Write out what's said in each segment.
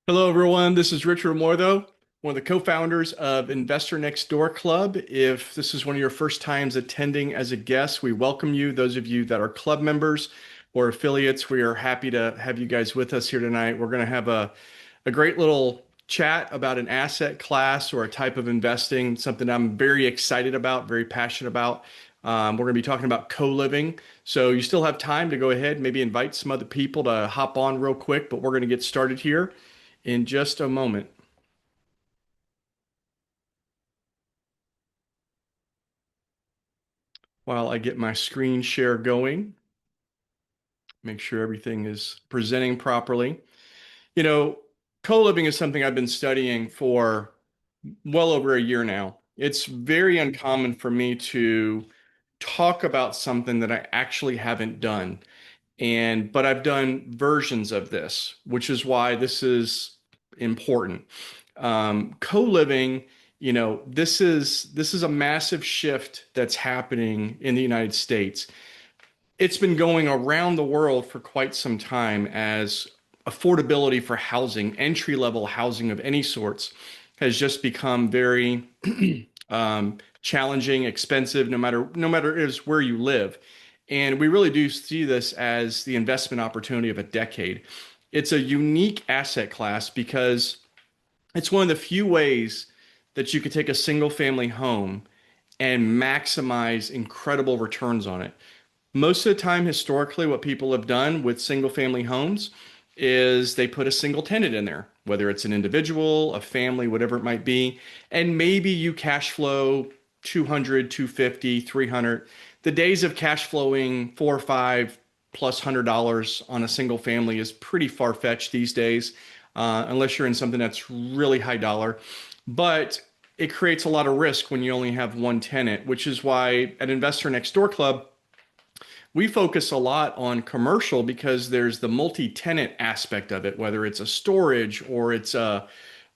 Hello, everyone. This is Richard Mortho, one of the co-founders of Investor Next Door Club. If this is one of your first times attending as a guest, we welcome you. Those of you that are club members or affiliates, we are happy to have you guys with us here tonight. We're going to have a great little chat about an asset class or a type of investing, something I'm very excited about, very passionate about. We're going to be talking about co-living. So you still have time to go ahead, maybe invite some other people to hop on real quick, but we're going to get started here in just a moment while I get my screen share going, make sure everything is presenting properly. You know, co-living is something I've been studying for well over a year now. It's very uncommon for me to talk about something that I actually haven't done. But I've done versions of this, which is why this is important. Co-living, this is a massive shift that's happening in the United States. It's been going around the world for quite some time as affordability for housing, entry level housing of any sorts, has just become very challenging, expensive, no matter is where you live. And we really do see this as the investment opportunity of a decade. It's a unique asset class because it's one of the few ways that you could take a single family home and maximize incredible returns on it. Most of the time, historically, what people have done with single family homes is they put a single tenant in there, whether it's an individual, a family, whatever it might be. And maybe you cash flow 200, 250, 300. The days of cash flowing four or five plus $100 on a single family is pretty far-fetched these days, unless you're in something that's really high dollar. But it creates a lot of risk when you only have one tenant, which is why at Investor Next Door Club, we focus a lot on commercial because there's the multi-tenant aspect of it, whether it's a storage or it's a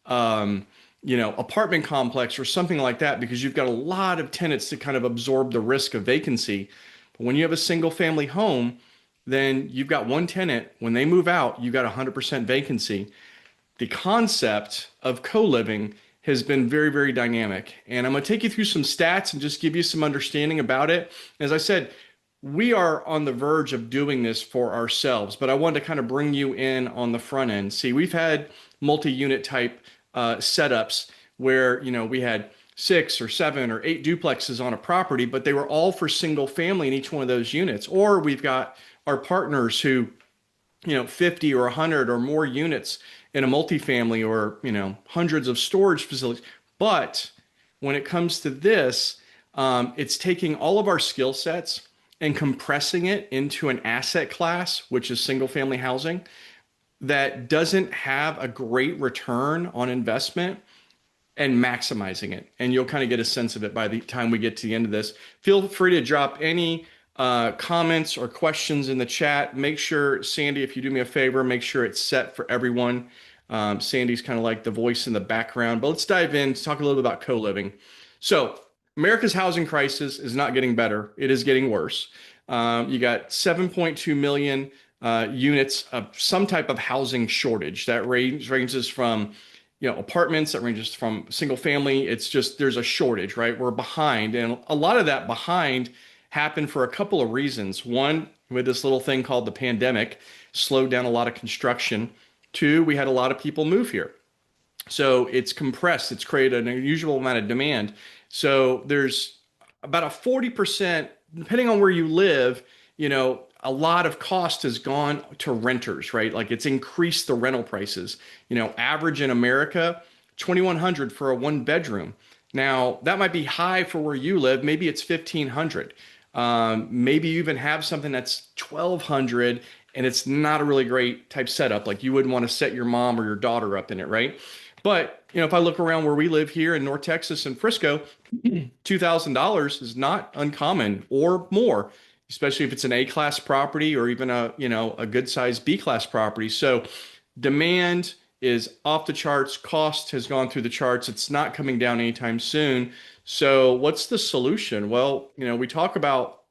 apartment complex or something like that, because you've got a lot of tenants to kind of absorb the risk of vacancy. But when you have a single family home, then you've got one tenant. When they move out, you've got 100% vacancy. The concept of co-living has been very, very dynamic. And I'm going to take you through some stats and just give you some understanding about it. As I said, we are on the verge of doing this for ourselves, but I wanted to kind of bring you in on the front end. See, we've had multi-unit type setups where, we had 6 or 7 or 8 duplexes on a property, but they were all for single family in each one of those units. Or we've got our partners who, 50 or 100 or more units in a multifamily or, hundreds of storage facilities. But when it comes to this, it's taking all of our skill sets and compressing it into an asset class, which is single family housing, that doesn't have a great return on investment and maximizing it. And you'll kind of get a sense of it by the time we get to the end of this. Feel free to drop any comments or questions in the chat. Make sure, Sandy, if you do me a favor, make sure it's set for everyone. Sandy's kind of like the voice in the background, but let's dive in to talk a little bit about co-living. So America's housing crisis is not getting better. It is getting worse. You got 7.2 million units of some type of housing shortage that ranges from, apartments, that ranges from single family. It's just there's a shortage, right? We're behind, and a lot of that behind happened for a couple of reasons. One, with this little thing called the pandemic, slowed down a lot of construction. Two, we had a lot of people move here. So it's compressed, it's created an unusual amount of demand. So there's about a 40%, depending on where you live, a lot of cost has gone to renters, right? Like it's increased the rental prices. Average in America, 2,100 for a one bedroom. Now, that might be high for where you live. Maybe it's 1,500. Maybe you even have something that's 1,200 and it's not a really great type setup. Like you wouldn't want to set your mom or your daughter up in it, right? But, if I look around where we live here in North Texas and Frisco, $2,000 is not uncommon or more, especially if it's an A-class property or even a good sized B-class property. So demand is off the charts. Cost has gone through the charts. It's not coming down anytime soon. So what's the solution? Well, we talk about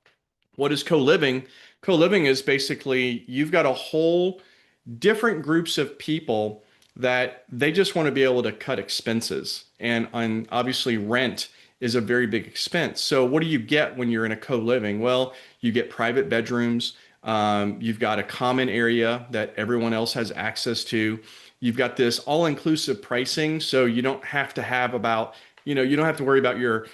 what is co-living. Co-living is basically you've got a whole different groups of people that they just want to be able to cut expenses. And obviously, rent is a very big expense. So, what do you get when you're in a co-living? Well, you get private bedrooms. You've got a common area that everyone else has access to. You've got this all-inclusive pricing, so you don't have to have about, you don't have to worry about your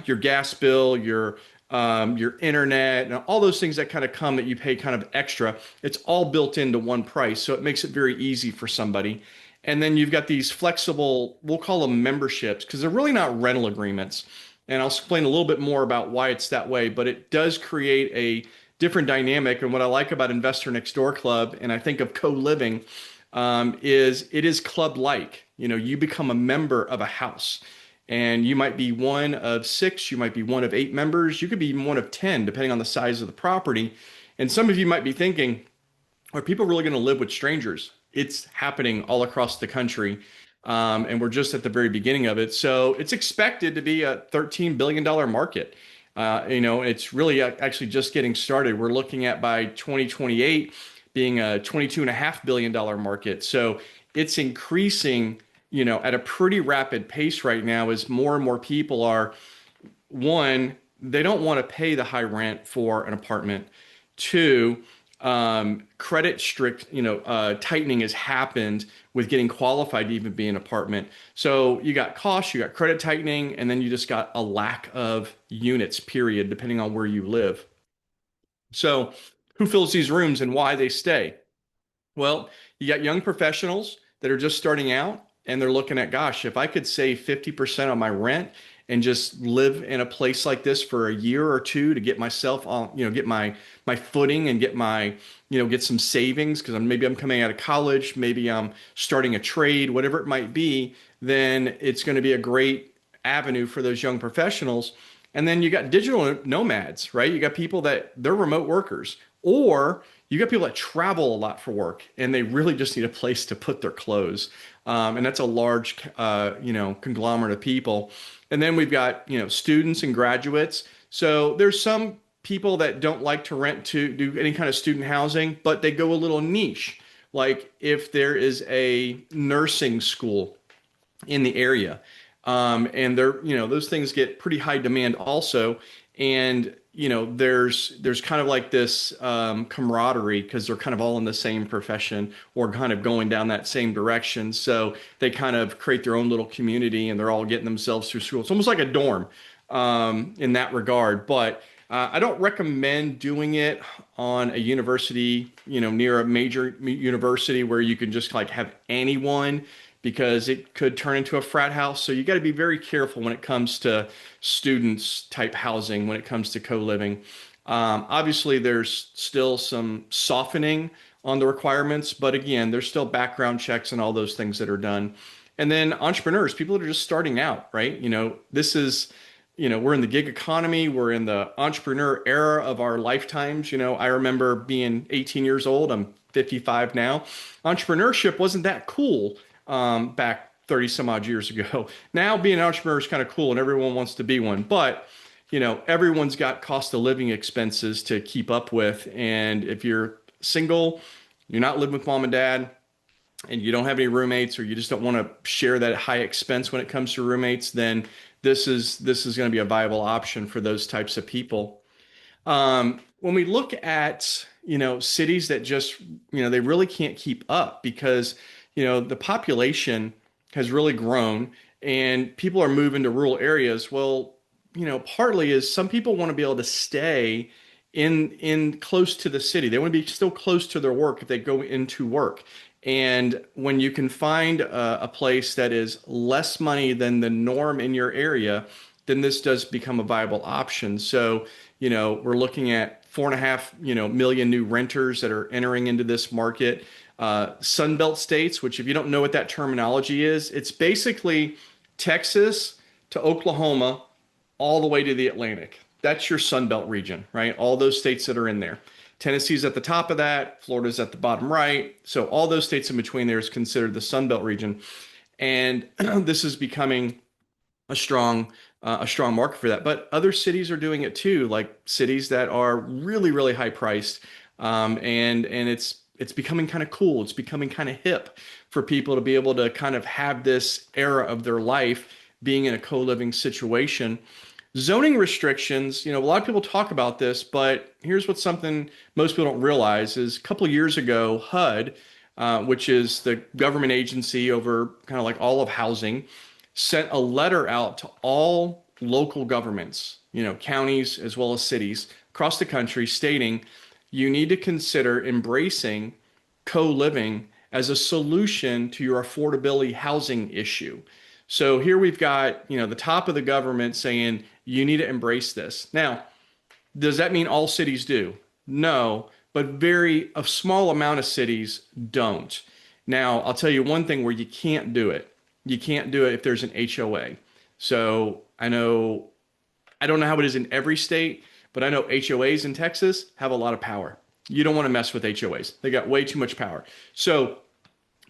your gas bill, your internet, and all those things that kind of come that you pay kind of extra. It's all built into one price, so it makes it very easy for somebody. And then you've got these flexible, we'll call them memberships, because they're really not rental agreements. And I'll explain a little bit more about why it's that way, but it does create a different dynamic. And what I like about Investor Next Door Club, and I think of co-living, is it is club-like. You become a member of a house. And you might be one of six, you might be one of eight members, you could be even one of 10, depending on the size of the property. And some of you might be thinking, are people really going to live with strangers? It's happening all across the country. And we're just at the very beginning of it. So it's expected to be a $13 billion market. It's really actually just getting started. We're looking at by 2028 being a $22.5 billion market. So it's increasing, at a pretty rapid pace right now as more and more people are, one, they don't want to pay the high rent for an apartment. Two, credit tightening has happened with getting qualified to even be an apartment. So you got costs, you got credit tightening, and then you just got a lack of units, period, depending on where you live. So who fills these rooms and why they stay? Well, you got young professionals that are just starting out and they're looking at, gosh, if I could save 50% on my rent and just live in a place like this for a year or two to get myself on, get my footing and get some savings because maybe I'm coming out of college, maybe I'm starting a trade, whatever it might be, then it's going to be a great avenue for those young professionals. And then you got digital nomads, right? You got people that they're remote workers, or you got people that travel a lot for work and they really just need a place to put their clothes. And that's a large, conglomerate of people. And then we've got, students and graduates. So there's some people that don't like to rent to do any kind of student housing, but they go a little niche. Like if there is a nursing school in the area, and those things get pretty high demand also. And there's kind of like this camaraderie because they're kind of all in the same profession or kind of going down that same direction. So they kind of create their own little community and they're all getting themselves through school. It's almost like a dorm in that regard. But I don't recommend doing it on a university, near a major university where you can just like have anyone because it could turn into a frat house. So you got to be very careful when it comes to students type housing, when it comes to co-living. Obviously, there's still some softening on the requirements, but again, there's still background checks and all those things that are done. And then entrepreneurs, people that are just starting out, right? This is, we're in the gig economy, we're in the entrepreneur era of our lifetimes. I remember being 18 years old, I'm 55 now. Entrepreneurship wasn't that cool back 30 some odd years ago. Now being an entrepreneur is kind of cool and everyone wants to be one, but everyone's got cost of living expenses to keep up with. And if you're single, you're not living with mom and dad, and you don't have any roommates, or you just don't want to share that high expense when it comes to roommates, then this is going to be a viable option for those types of people. When we look at, cities that just, they really can't keep up because, the population has really grown and people are moving to rural areas. Well, partly is some people want to be able to stay in close to the city. They want to be still close to their work if they go into work. And when you can find a place that is less money than the norm in your area, then this does become a viable option. So, we're looking at 4.5, million new renters that are entering into this market. Sunbelt states, which if you don't know what that terminology is, it's basically Texas to Oklahoma all the way to the Atlantic. That's your Sunbelt region, right? All those states that are in there. Tennessee's at the top of that. Florida's at the bottom right. So all those states in between there is considered the Sunbelt region. And this is becoming a strong market for that. But other cities are doing it too, like cities that are really, really high priced. And it's it's becoming kind of cool. It's becoming kind of hip for people to be able to kind of have this era of their life being in a co-living situation. Zoning restrictions, a lot of people talk about this, but here's what's something most people don't realize is a couple of years ago, HUD, which is the government agency over kind of like all of housing, sent a letter out to all local governments, counties as well as cities across the country stating you need to consider embracing co-living as a solution to your affordability housing issue. So here we've got, the top of the government saying you need to embrace this. Now, does that mean all cities do? No, but a small amount of cities don't. Now, I'll tell you one thing where you can't do it. You can't do it if there's an HOA. So I don't know how it is in every state, but I know HOAs in Texas have a lot of power. You don't want to mess with HOAs. They got way too much power. So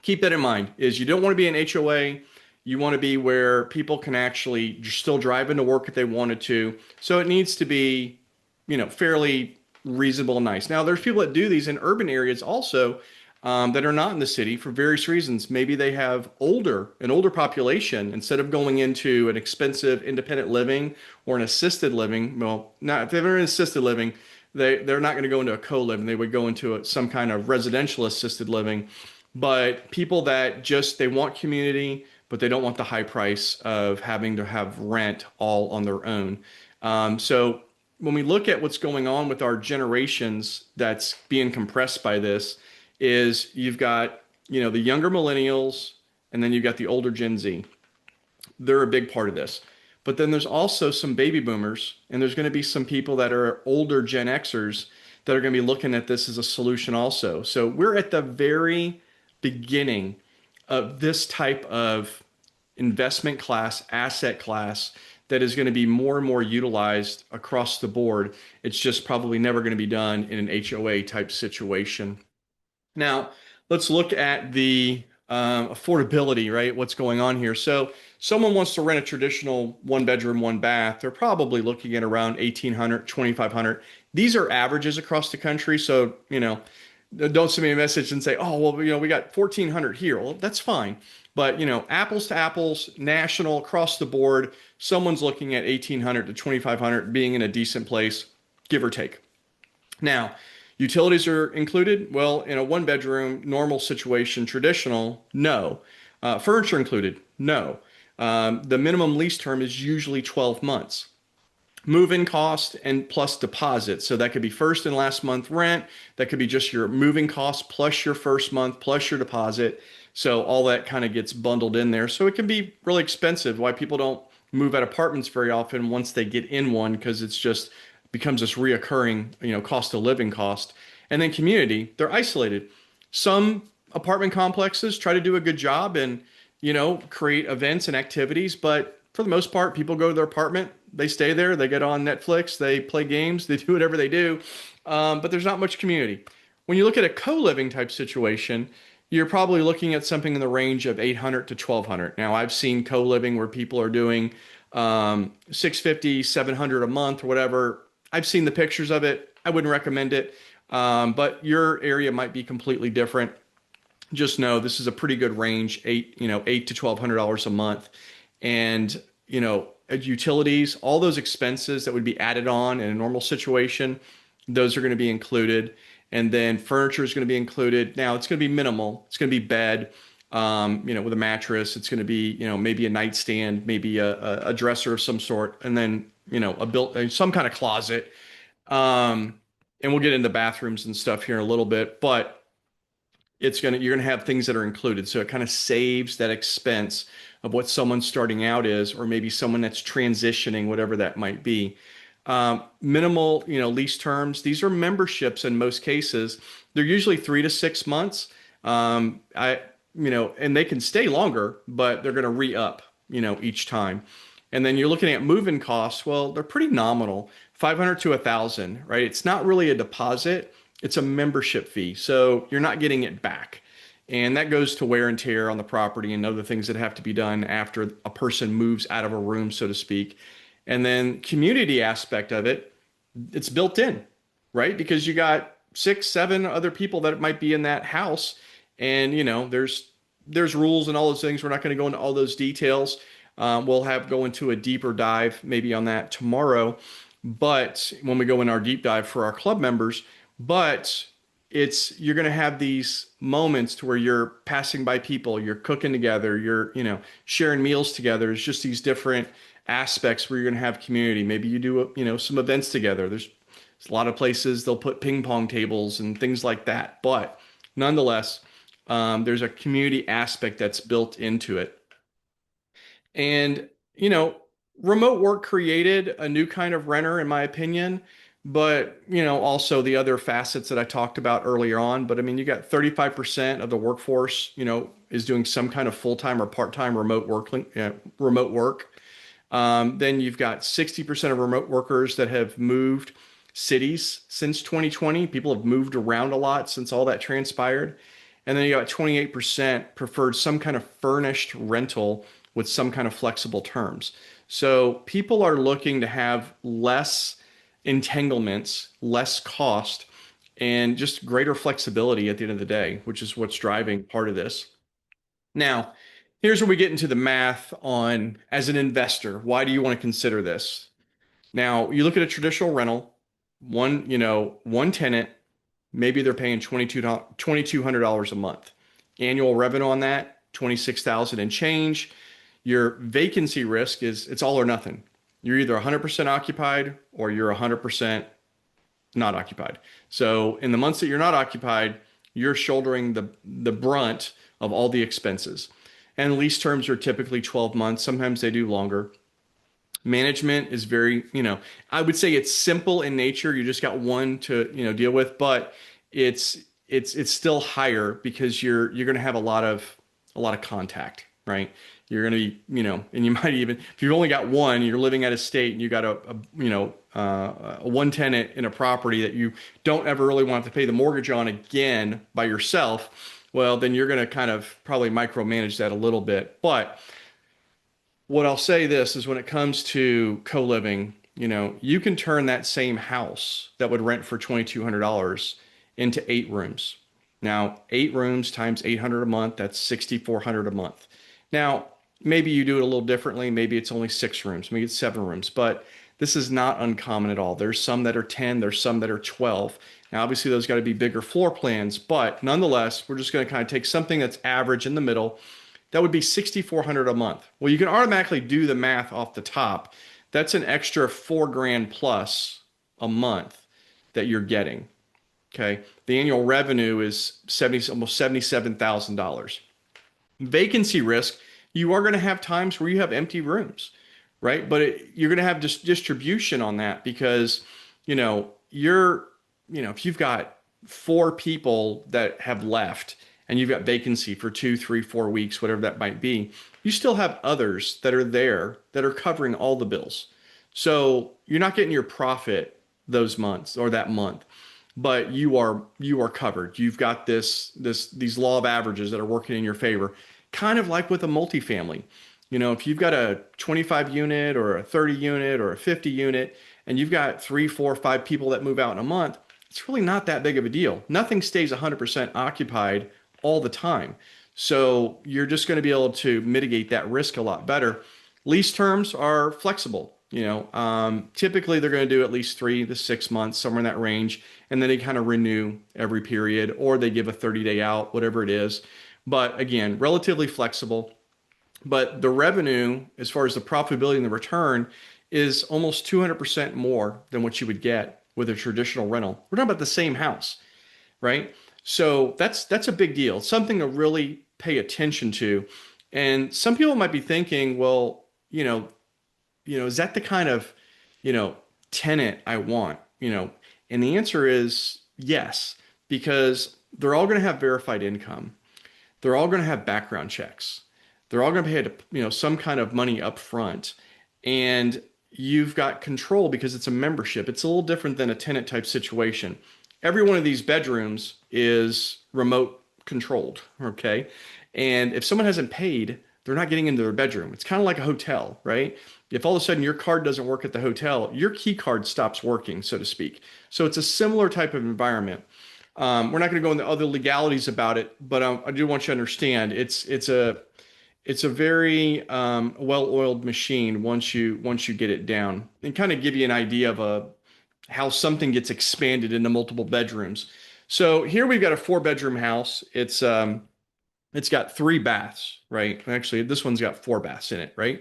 keep that in mind is you don't want to be an HOA. You want to be where people can actually still drive into work if they wanted to. So it needs to be, fairly reasonable and nice. Now, there's people that do these in urban areas also that are not in the city for various reasons. Maybe they have an older population. Instead of going into an expensive independent living or an assisted living, well, not if they're in assisted living, they're not going to go into a co-living. They would go into some kind of residential assisted living. But people that they want community, but they don't want the high price of having to have rent all on their own. So when we look at what's going on with our generations that's being compressed by this, is you've got, the younger millennials and then you've got the older Gen Z. They're a big part of this. But then there's also some baby boomers and there's going to be some people that are older Gen Xers that are going to be looking at this as a solution also. So we're at the very beginning of this type of investment class, asset class that is going to be more and more utilized across the board. It's just probably never going to be done in an HOA type situation. Now, let's look at the affordability, right? What's going on here? So someone wants to rent a traditional one bedroom, one bath. They're probably looking at around 1,800, 2,500. These are averages across the country. So, don't send me a message and say, oh, well, we got 1,400 here. Well, that's fine. But, apples to apples, national, across the board, someone's looking at 1,800 to 2,500 being in a decent place, give or take. Now, utilities are included? Well, in a one bedroom, normal situation, traditional, no. Furniture included? No. The minimum lease term is usually 12 months. Move-in cost and plus deposit. So that could be first and last month rent. That could be just your moving cost plus your first month plus your deposit. So all that kind of gets bundled in there. So it can be really expensive. Why people don't move out apartments very often once they get in one, because it's just becomes this reoccurring, cost of living cost. And then community, they're isolated. Some apartment complexes try to do a good job and, create events and activities, but for the most part, people go to their apartment, they stay there, they get on Netflix, they play games, they do whatever they do, but there's not much community. When you look at a co-living type situation, you're probably looking at something in the range of 800 to 1,200. Now, I've seen co-living where people are doing 650, 700 a month or whatever. I've seen the pictures of it. I wouldn't recommend it, but your area might be completely different. Just know this is a pretty good range, $8 to $1,200 a month. And, utilities, all those expenses that would be added on in a normal situation, those are going to be included. And then furniture is going to be included. Now it's going to be minimal. It's going to be bed, with a mattress. It's going to be, maybe a nightstand, maybe a dresser of some sort, and then, some kind of closet. And we'll get into bathrooms and stuff here in a little bit, but you're gonna have things that are included. So it kind of saves that expense of what someone starting out is, or maybe someone that's transitioning, whatever that might be. Minimal, lease terms. These are memberships in most cases. They're usually 3 to 6 months. And they can stay longer, but they're going to re-up, each time. And then you're looking at move-in costs. Well, they're pretty nominal, 500 to 1,000, right? It's not really a deposit. It's a membership fee. So you're not getting it back. And that goes to wear and tear on the property and other things that have to be done after a person moves out of a room, so to speak. And then community aspect of it, it's built in, right? Because you got six, seven other people that might be in that house. And, there's rules and all those things. We're not going to go into all those details. We'll have go into a deeper dive maybe on that tomorrow. But when we go in our deep dive for our club members, but you're going to have these moments to where you're passing by people, you're cooking together, you're, sharing meals together. It's just these different aspects where you're going to have community. Maybe you do, some events together. There's a lot of places they'll put ping pong tables and things like that. But nonetheless, there's a community aspect that's built into it. And, remote work created a new kind of renter, in my opinion. But, also the other facets that I talked about earlier on. But I mean, you got 35% of the workforce, is doing some kind of full-time or part-time remote work. Then you've got 60% of remote workers that have moved cities since 2020. People have moved around a lot since all that transpired. And then you got 28% preferred some kind of furnished rental with some kind of flexible terms. So people are looking to have less entanglements, less cost, and just greater flexibility at the end of the day, which is what's driving part of this. Now, here's where we get into the math on as an investor, why do you want to consider this? Now, you look at a traditional rental, one tenant, maybe they're paying $2,200 a month. Annual revenue on that, 26,000 and change. Your vacancy risk is it's all or nothing. You're either 100% occupied or you're 100% not occupied. So in the months that you're not occupied, you're shouldering the brunt of all the expenses. And lease terms are typically 12 months. Sometimes they do longer. Management is very, I would say it's simple in nature. You just got one to, deal with, but it's still higher because you're going to have a lot of contact, right? You're going to be, and you might even, if you've only got one, you're living at a state and you got a one tenant in a property that you don't ever really want to pay the mortgage on again by yourself. Well, then you're going to kind of probably micromanage that a little bit. But what I'll say this is when it comes to co-living, you can turn that same house that would rent for $2,200 into 8 rooms. Now, 8 rooms times 800 a month, that's 6,400 a month. Now, maybe you do it a little differently. Maybe it's only 6 rooms, maybe it's 7 rooms, but this is not uncommon at all. There's some that are 10, there's some that are 12. Now, obviously, those got to be bigger floor plans, but nonetheless, we're just going to kind of take something that's average in the middle. That would be 6,400 a month. Well, you can automatically do the math off the top. That's an extra 4 grand plus a month that you're getting. Okay. The annual revenue is almost $77,000. Vacancy risk, you are going to have times where you have empty rooms, right? But you're going to have distribution on that because, if you've got 4 people that have left and you've got vacancy for 2, 3, 4 weeks, whatever that might be, you still have others that are there that are covering all the bills. So you're not getting your profit those months or that month, but you are covered. You've got these law of averages that are working in your favor, kind of like with a multifamily. If you've got a 25 unit or a 30 unit or a 50 unit, and you've got 3, 4, 5 people that move out in a month, it's really not that big of a deal. Nothing stays 100% occupied all the time. So you're just going to be able to mitigate that risk a lot better. Lease terms are flexible. Typically they're going to do at least 3 to 6 months, somewhere in that range. And then they kind of renew every period, or they give a 30-day out, whatever it is. But again, relatively flexible. But the revenue, as far as the profitability and the return, is almost 200% more than what you would get with a traditional rental. We're talking about the same house, right? So that's a big deal. It's something to really pay attention to. And some people might be thinking, well, is that the kind of, tenant I want? And the answer is yes, because they're all going to have verified income. They're all going to have background checks. They're all going to pay, some kind of money up front. And you've got control because it's a membership. It's a little different than a tenant type situation. Every one of these bedrooms is remote controlled, okay? And if someone hasn't paid, they're not getting into their bedroom. It's kind of like a hotel, right? If all of a sudden your card doesn't work at the hotel, your key card stops working, so to speak. So it's a similar type of environment. We're not going to go into other legalities about it, but I do want you to understand it's a very well-oiled machine once you get it down, and kind of give you an idea of how something gets expanded into multiple bedrooms. So here we've got a four-bedroom house. It's got three baths, right? Actually, this one's got four baths in it, right?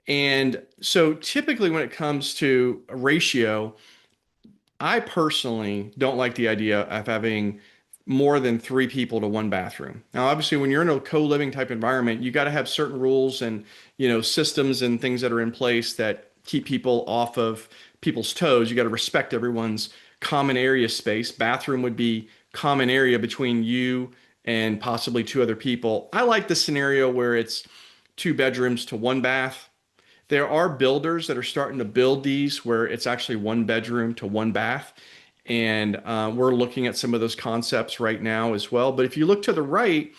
And so typically when it comes to a ratio, I personally don't like the idea of having more than three people to one bathroom. Now, obviously, when you're in a co-living type environment, you got to have certain rules and, systems and things that are in place that keep people off of people's toes. You got to respect everyone's common area space. Bathroom would be common area between you and possibly two other people. I like the scenario where it's two bedrooms to one bath. There are builders that are starting to build these where it's actually one bedroom to one bath. And we're looking at some of those concepts right now as well. But if you look to the right,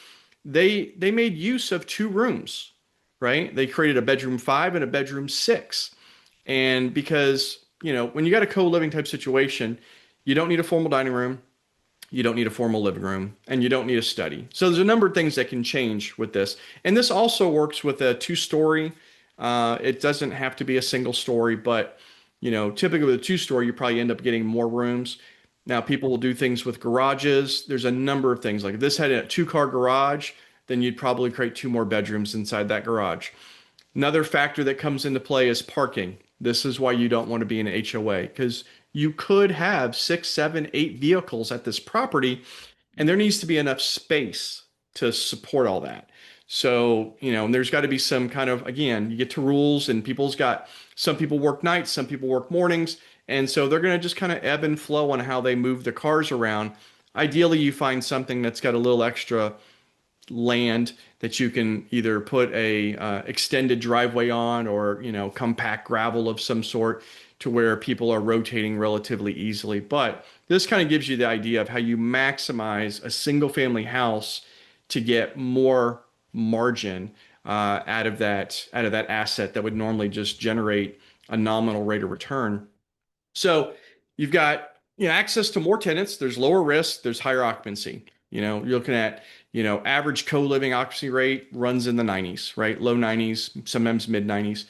they made use of two rooms, right? They created a bedroom 5 and a bedroom 6. And because, when you got a co-living type situation, you don't need a formal dining room, you don't need a formal living room, and you don't need a study. So there's a number of things that can change with this. And this also works with a two-story. It doesn't have to be a single story, but typically with a two-story, you probably end up getting more rooms. Now, people will do things with garages. There's a number of things. Like if this had a two-car garage, then you'd probably create two more bedrooms inside that garage. Another factor that comes into play is parking. This is why you don't want to be in an HOA because you could have 6, 7, 8 vehicles at this property, and there needs to be enough space to support all that. So, there's got to be some kind of, again, you get to rules, and some people work nights, some people work mornings, and so they're going to just kind of ebb and flow on how they move the cars around. Ideally, you find something that's got a little extra land that you can either put a extended driveway on, or compact gravel of some sort to where people are rotating relatively easily. But this kind of gives you the idea of how you maximize a single family house to get more margin out of that asset that would normally just generate a nominal rate of return. So you've got access to more tenants. There's lower risk. There's higher occupancy. You're looking at average co-living occupancy rate runs in the 90s, right? Low 90s, sometimes mid 90s.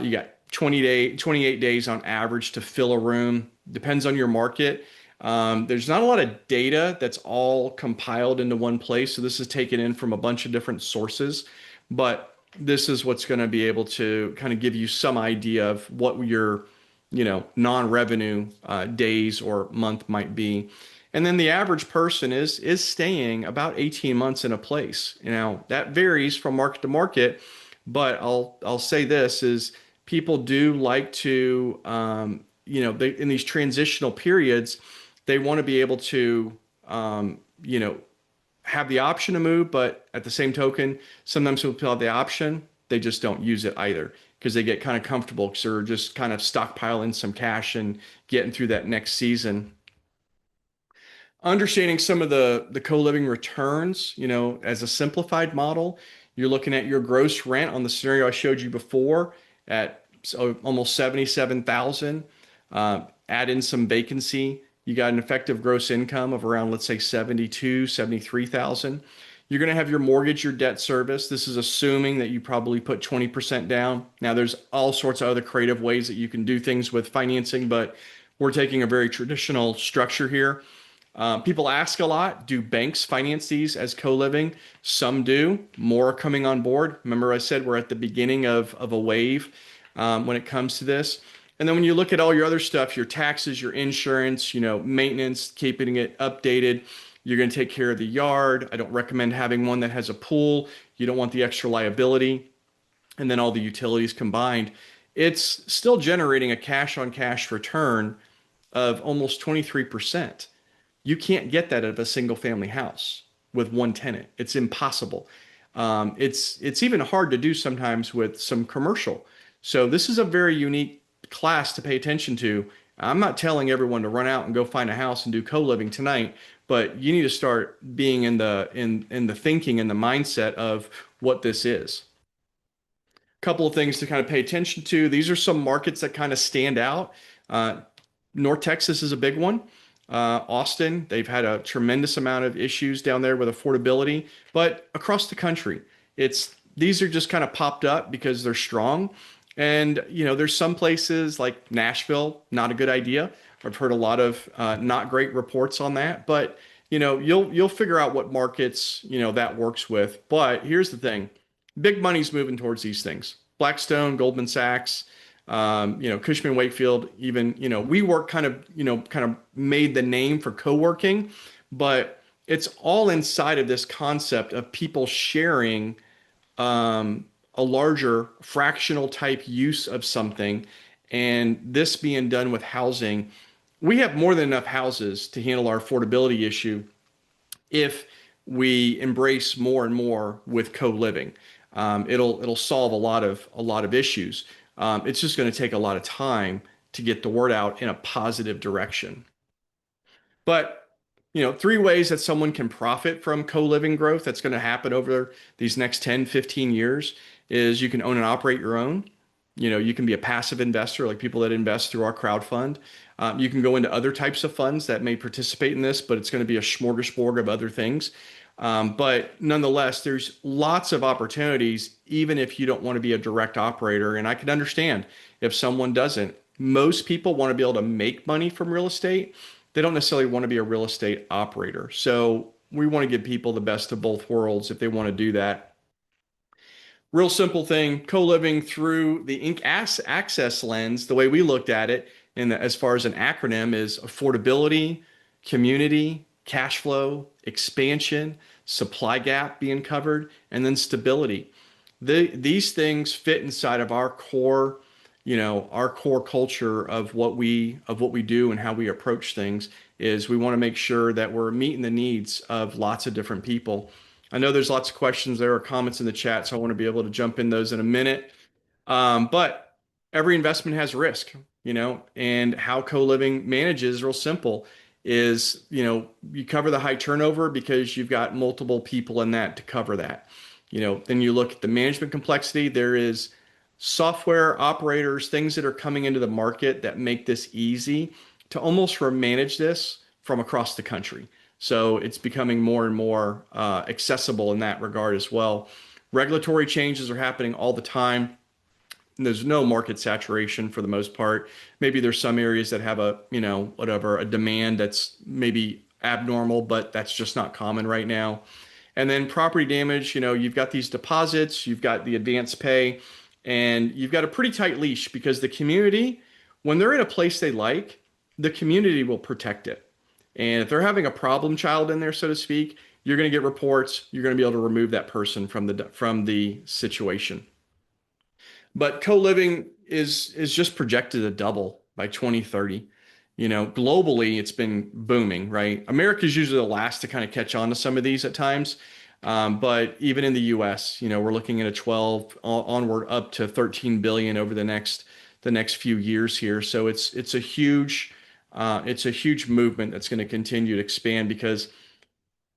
You got 28 days on average to fill a room. Depends on your market. There's not a lot of data that's all compiled into one place. So this is taken in from a bunch of different sources, but this is what's going to be able to kind of give you some idea of what your, non-revenue days or month might be. And then the average person is staying about 18 months in a place. That varies from market to market, but I'll say this is people do like to, in these transitional periods, they want to be able to, have the option to move, but at the same token, sometimes people have the option, they just don't use it either because they get kind of comfortable because they're just kind of stockpiling some cash and getting through that next season. Understanding some of the co-living returns, as a simplified model, you're looking at your gross rent on the scenario I showed you before at almost 77,000. Add in some vacancy, you got an effective gross income of around, let's say 72, 73,000. You're going to have your mortgage, your debt service. This is assuming that you probably put 20% down. Now, there's all sorts of other creative ways that you can do things with financing, but we're taking a very traditional structure here. People ask a lot, do banks finance these as co-living? Some do. More are coming on board. Remember I said we're at the beginning of a wave when it comes to this. And then when you look at all your other stuff, your taxes, your insurance, maintenance, keeping it updated, you're going to take care of the yard. I don't recommend having one that has a pool. You don't want the extra liability. And then all the utilities combined. It's still generating a cash on cash return of almost 23%. You can't get that out of a single family house with one tenant. It's impossible. It's even hard to do sometimes with some commercial. So this is a very unique class to pay attention to. I'm not telling everyone to run out and go find a house and do co-living tonight, but you need to start being in the thinking and the mindset of what this is. couple of things to kind of pay attention to. These are some markets that kind of stand out. Uh, North Texas is a big one. Austin, they've had a tremendous amount of issues down there with affordability, but across the country, it's these are just kind of popped up because they're strong. And there's some places like Nashville, not a good idea. I've heard a lot of not great reports on that, but you'll figure out what markets that works with. But here's the thing: big money's moving towards these things. Blackstone, Goldman Sachs, Cushman Wakefield, even, we work kind of made the name for co-working, but it's all inside of this concept of people sharing a larger fractional type use of something. And this being done with housing, we have more than enough houses to handle our affordability issue if we embrace more and more with co-living. It'll solve a lot of issues. It's just going to take a lot of time to get the word out in a positive direction. But, three ways that someone can profit from co-living growth that's going to happen over these next 10, 15 years is you can own and operate your own. You can be a passive investor, like people that invest through our crowd fund. You can go into other types of funds that may participate in this, but it's going to be a smorgasbord of other things. But nonetheless, there's lots of opportunities, even if you don't want to be a direct operator. And I can understand if someone doesn't. Most people want to be able to make money from real estate. They don't necessarily want to be a real estate operator. So we want to give people the best of both worlds if they want to do that. Real simple thing, co-living through the Inc. Access lens, the way we looked at it, and as far as an acronym, is affordability, community, cash flow, expansion, supply gap being covered, and then stability. These things fit inside of our core culture of what we do and how we approach things. Is we want to make sure that we're meeting the needs of lots of different people. I know there's lots of questions there or comments in the chat, so I want to be able to jump in those in a minute. But every investment has risk, and how co-living manages real simple is, you cover the high turnover because you've got multiple people in that to cover that. Then you look at the management complexity. There is software operators, things that are coming into the market that make this easy to almost manage this from across the country. So it's becoming more and more accessible in that regard as well. Regulatory changes are happening all the time. There's no market saturation for the most part. Maybe there's some areas that have a demand that's maybe abnormal, but that's just not common right now. And then property damage, you've got these deposits, you've got the advance pay, and you've got a pretty tight leash because the community, when they're in a place they like, the community will protect it. And if they're having a problem child in there, so to speak, you're going to get reports. You're going to be able to remove that person from the situation. But co-living is just projected to double by 2030. Globally, it's been booming, right? America's usually the last to kind of catch on to some of these at times. But even in the US, we're looking at a 12 onward up to 13 billion over the next few years here. So it's a huge movement that's going to continue to expand because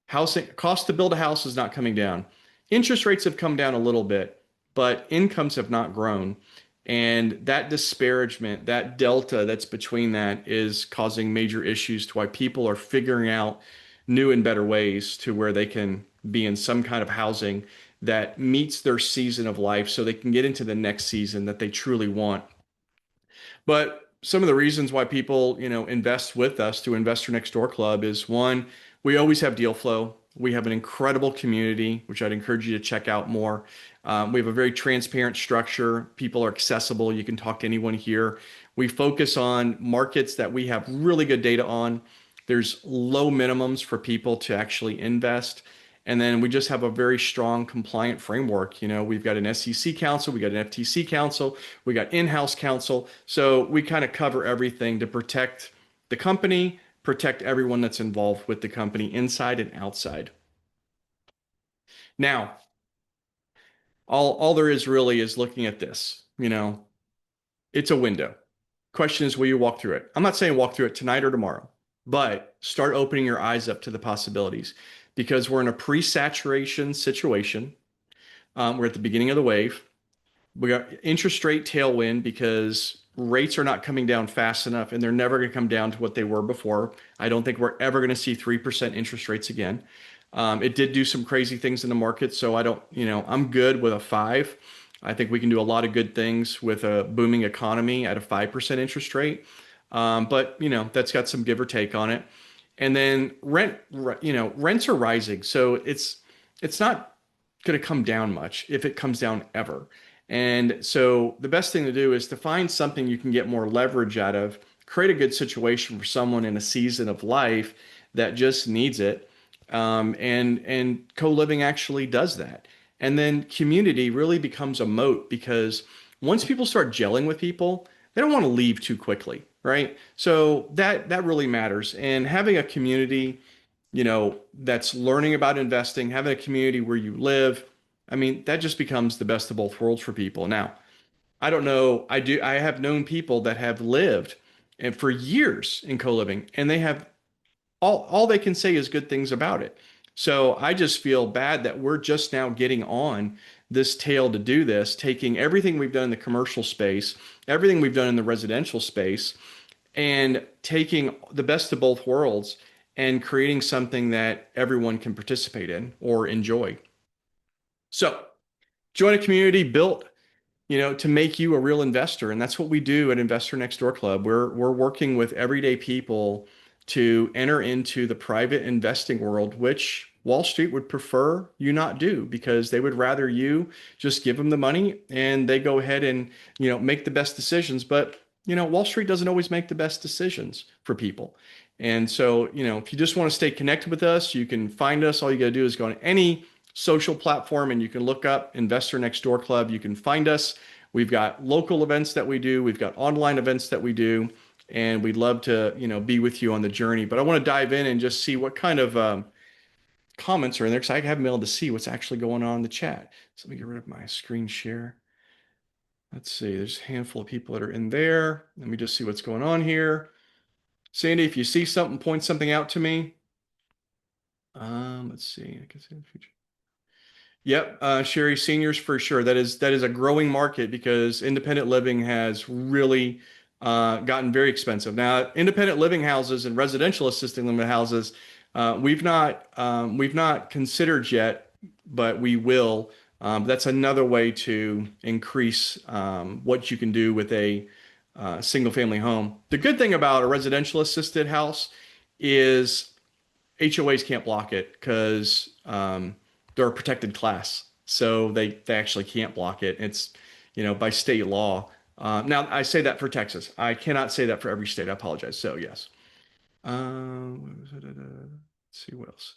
housing cost to build a house is not coming down. Interest rates have come down a little bit, but incomes have not grown. And that disparagement, that delta that's between that is causing major issues to why people are figuring out new and better ways to where they can be in some kind of housing that meets their season of life so they can get into the next season that they truly want. But some of the reasons why people, invest with us through Investor Next Door Club is one, we always have deal flow. We have an incredible community, which I'd encourage you to check out more. We have a very transparent structure. People are accessible. You can talk to anyone here. We focus on markets that we have really good data on. There's low minimums for people to actually invest. And then we just have a very strong compliant framework. We've got an SEC council, we got an FTC council, we got in-house counsel. So we kind of cover everything to protect the company, protect everyone that's involved with the company inside and outside. Now, all there is really is looking at this. It's a window. Question is, will you walk through it? I'm not saying walk through it tonight or tomorrow, but start opening your eyes up to the possibilities because we're in a pre-saturation situation. We're at the beginning of the wave. We got interest rate tailwind because rates are not coming down fast enough and they're never going to come down to what they were before. I don't think we're ever going to see 3% interest rates again. It did do some crazy things in the market, so I don't, I'm good with a five. I think we can do a lot of good things with a booming economy at a 5% interest rate. But that's got some give or take on it. And then rents are rising, so it's not going to come down much if it comes down ever. And so the best thing to do is to find something you can get more leverage out of, create a good situation for someone in a season of life that just needs it. And co-living actually does that. And then community really becomes a moat because once people start gelling with people, they don't want to leave too quickly, right? So that really matters. And having a community, that's learning about investing, having a community where you live, I mean, that just becomes the best of both worlds for people. Now, I don't know, I have known people that have lived and for years in co-living and they have all they can say is good things about it. So I just feel bad that we're just now getting on this tail to do this, taking everything we've done in the commercial space, everything we've done in the residential space, and taking the best of both worlds and creating something that everyone can participate in or enjoy. So join a community built to make you a real investor. And that's what we do at Investor Next Door Club. We're working with everyday people to enter into the private investing world, which Wall Street would prefer you not do because they would rather you just give them the money and they go ahead and, make the best decisions. But, Wall Street doesn't always make the best decisions for people. And so, if you just want to stay connected with us, you can find us. All you got to do is go on any social platform and you can look up Investor Next Door Club. You can find us. We've got local events that we do. We've got online events that we do. And we'd love to, be with you on the journey. But I want to dive in and just see what kind of comments are in there because I haven't been able to see what's actually going on in the chat. So let me get rid of my screen share. Let's see. There's a handful of people that are in there. Let me just see what's going on here. Sandy, if you see something, point something out to me. Let's see. I can see the future. Yep, Sherry, seniors for sure. That is a growing market because independent living has really gotten very expensive. Now, independent living houses and residential assisted living houses, we've not considered yet, but we will. That's another way to increase what you can do with a single family home. The good thing about a residential assisted house is HOAs can't block it because they're a protected class, so they actually can't block it. It's by state law. Now I say that for Texas. I cannot say that for every state. I apologize. So yes. Let's see what else.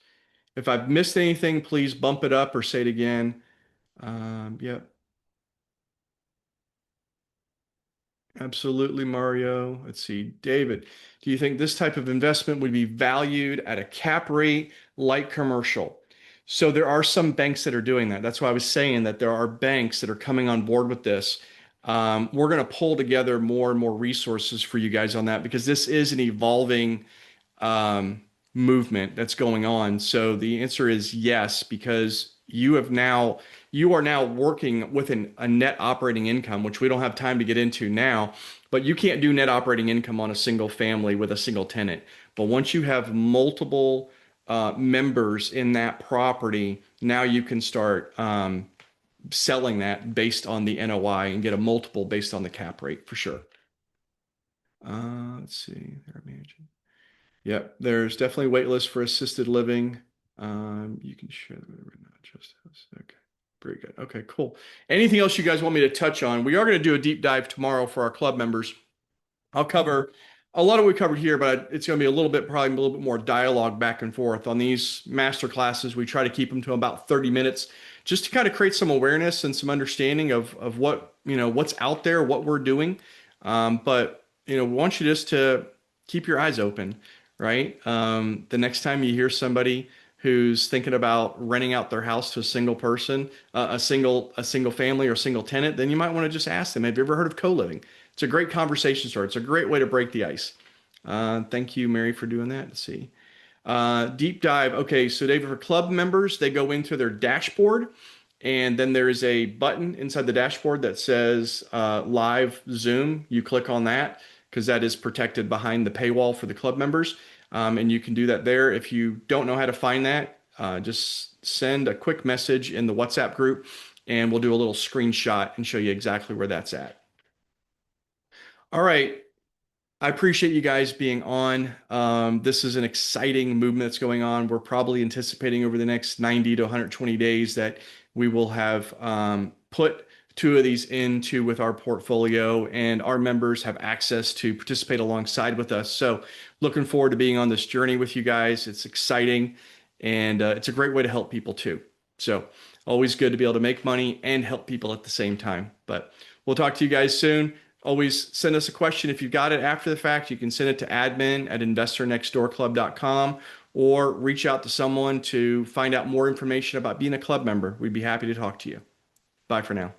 If I've missed anything, please bump it up or say it again. Yep. Absolutely, Mario. Let's see. David, do you think this type of investment would be valued at a cap rate like commercial? So there are some banks that are doing that. That's why I was saying that there are banks that are coming on board with this. We're going to pull together more and more resources for you guys on that because this is an evolving movement that's going on. So the answer is yes, because you are now working with a net operating income, which we don't have time to get into now, but you can't do net operating income on a single family with a single tenant. But once you have multiple members in that property, now you can start selling that based on the NOI and get a multiple based on the cap rate for sure. Let's see. They're managing. Yep, there's definitely wait list for assisted living. You can share the not just us. Okay, very good. Okay, cool. Anything else you guys want me to touch on? We are going to do a deep dive tomorrow for our club members. I'll cover a lot of what we covered here, but it's going to be a little bit, probably a little bit more dialogue back and forth on these master classes. We try to keep them to about 30 minutes just to kind of create some awareness and some understanding of what, what's out there, what we're doing. But, we want you just to keep your eyes open, right? The next time you hear somebody who's thinking about renting out their house to a single person, a single family or single tenant, then you might want to just ask them, have you ever heard of co-living? It's a great conversation starter. It's a great way to break the ice. Thank you, Mary, for doing that. Let's see. Deep dive. Okay, so David, for club members, they go into their dashboard And then there is a button inside the dashboard that says live Zoom. You click on that because that is protected behind the paywall for the club members. And you can do that there. If you don't know how to find that, just send a quick message in the WhatsApp group and we'll do a little screenshot and show you exactly where that's at. All right. I appreciate you guys being on. This is an exciting movement that's going on. We're probably anticipating over the next 90 to 120 days that we will have put two of these into with our portfolio, and our members have access to participate alongside with us. So, looking forward to being on this journey with you guys. It's exciting, and it's a great way to help people too. So, always good to be able to make money and help people at the same time. But we'll talk to you guys soon. Always send us a question if you've got it after the fact. You can send it to admin@investornextdoorclub.com or reach out to someone to find out more information about being a club member. We'd be happy to talk to you. Bye for now.